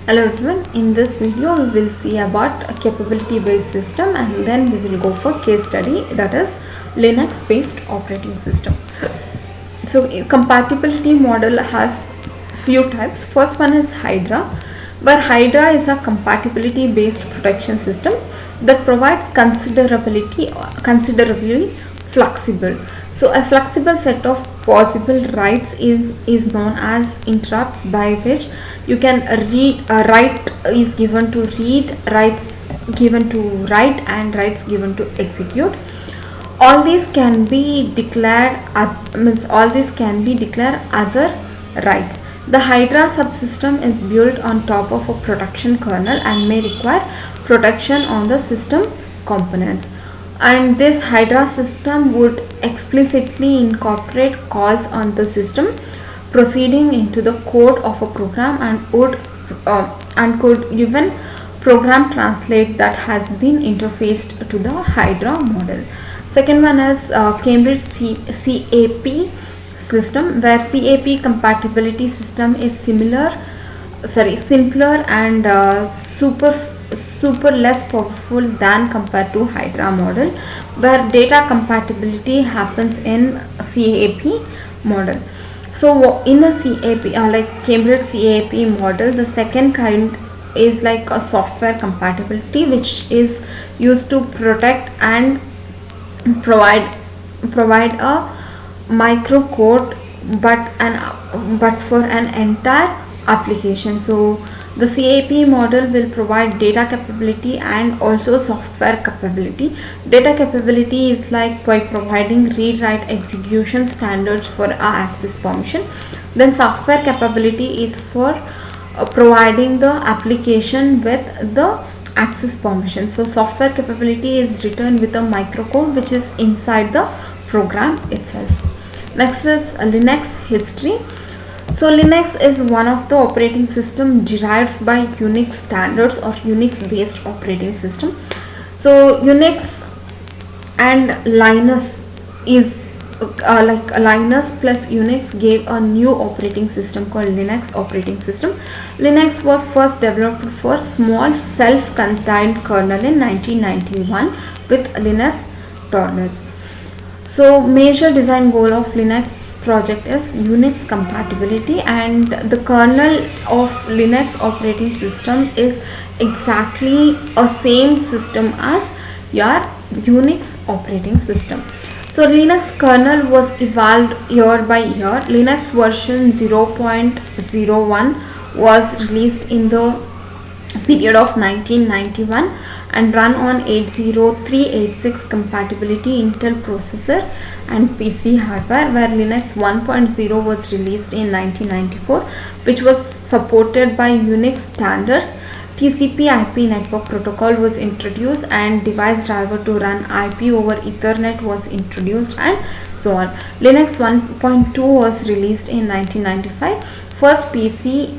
Hello everyone, in this video we will see about a capability based system and then we will go for case study, that is Linux based operating system. So compatibility model has few types. First one is Hydra, where Hydra is a compatibility based protection system that provides considerably flexible. So a flexible set of possible writes is known as interrupts, by which you can read, write is given to read, writes given to write, and writes given to execute. All these can be declared other writes. The Hydra subsystem is built on top of a production kernel and may require protection on the system components. And this Hydra system would explicitly incorporate calls on the system proceeding into the code of a program and could even program translate that has been interfaced to the Hydra model. Second one is Cambridge CAP system, where CAP compatibility system is simpler and super less powerful than compared to Hydra model, where data compatibility happens in CAP model. So in the CAP like Cambridge CAP model, the second kind is like a software compatibility, which is used to protect and provide a microcode but for an entire application. So the CAP model will provide data capability and also software capability. Data capability is like by providing read write execution standards for access permission. Then software capability is for providing the application with the access permission. So software capability is written with a microcode which is inside the program itself. Next is Linux history. So Linux is one of the operating system derived by Unix standards or Unix based operating system. So Unix and Linus is like Linus plus Unix gave a new operating system called Linux operating system. Linux was first developed for small self-contained kernel in 1991 with Linus Torvalds. So major design goal of Linux project is Unix compatibility, and the kernel of Linux operating system is exactly a same system as your Unix operating system. So Linux kernel was evolved year by year. Linux version 0.01 was released in the period of 1991 and run on 80386 compatibility Intel processor and PC hardware, where Linux 1.0 was released in 1994, which was supported by Unix standards. TCP/IP network protocol was introduced and device driver to run IP over Ethernet was introduced, and so on. Linux 1.2 was released in 1995. First PC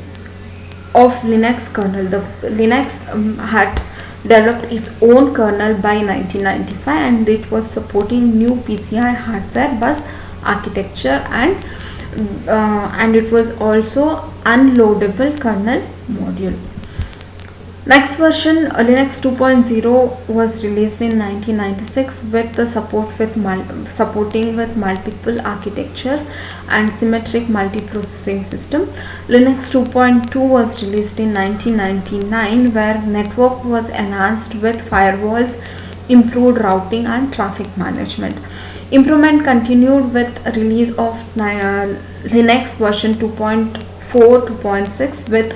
of Linux kernel. The Linux had developed its own kernel by 1995 and it was supporting new PCI hardware bus architecture and it was also unloadable kernel module. Next version Linux 2.0 was released in 1996 with the supporting with multiple architectures and symmetric multiprocessing system. Linux 2.2 was released in 1999, where network was enhanced with firewalls, improved routing and traffic management. Improvement continued with release of Linux version 2.4 2.6 with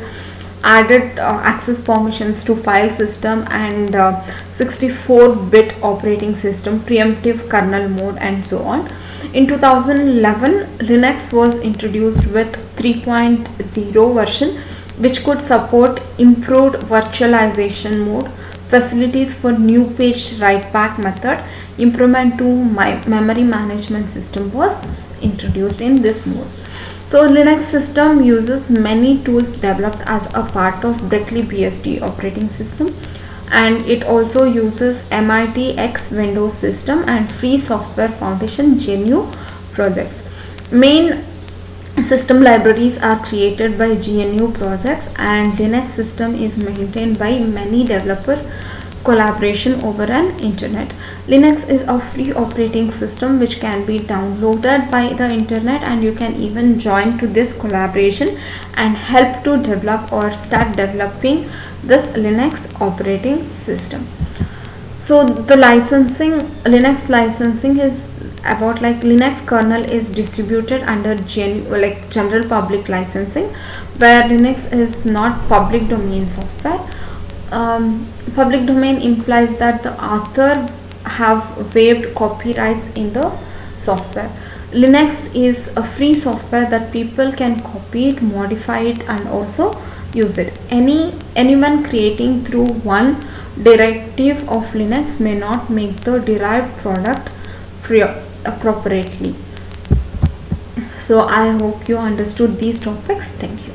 added access permissions to file system and 64-bit operating system, preemptive kernel mode, and so on. In 2011, Linux was introduced with 3.0 version, which could support improved virtualization mode, facilities for new page write back method. Improvement to memory management system was introduced in this mode. So Linux system uses many tools developed as a part of Berkeley BSD operating system, and it also uses MIT X Windows system and Free Software Foundation GNU projects. Main System libraries are created by GNU projects, and Linux system is maintained by many developer collaboration over an internet. Linux is a free operating system which can be downloaded by the internet, and you can even join to this collaboration and help to develop or start developing this Linux operating system. So the licensing, Linux licensing is about like Linux kernel is distributed under general public licensing, where Linux is not public domain software. Public domain implies that the author have waived copyrights in the software. Linux is a free software that people can copy it, modify it, and also use it. Anyone creating through one directive of Linux may not make the derived product appropriately. So I hope you understood these topics. Thank you.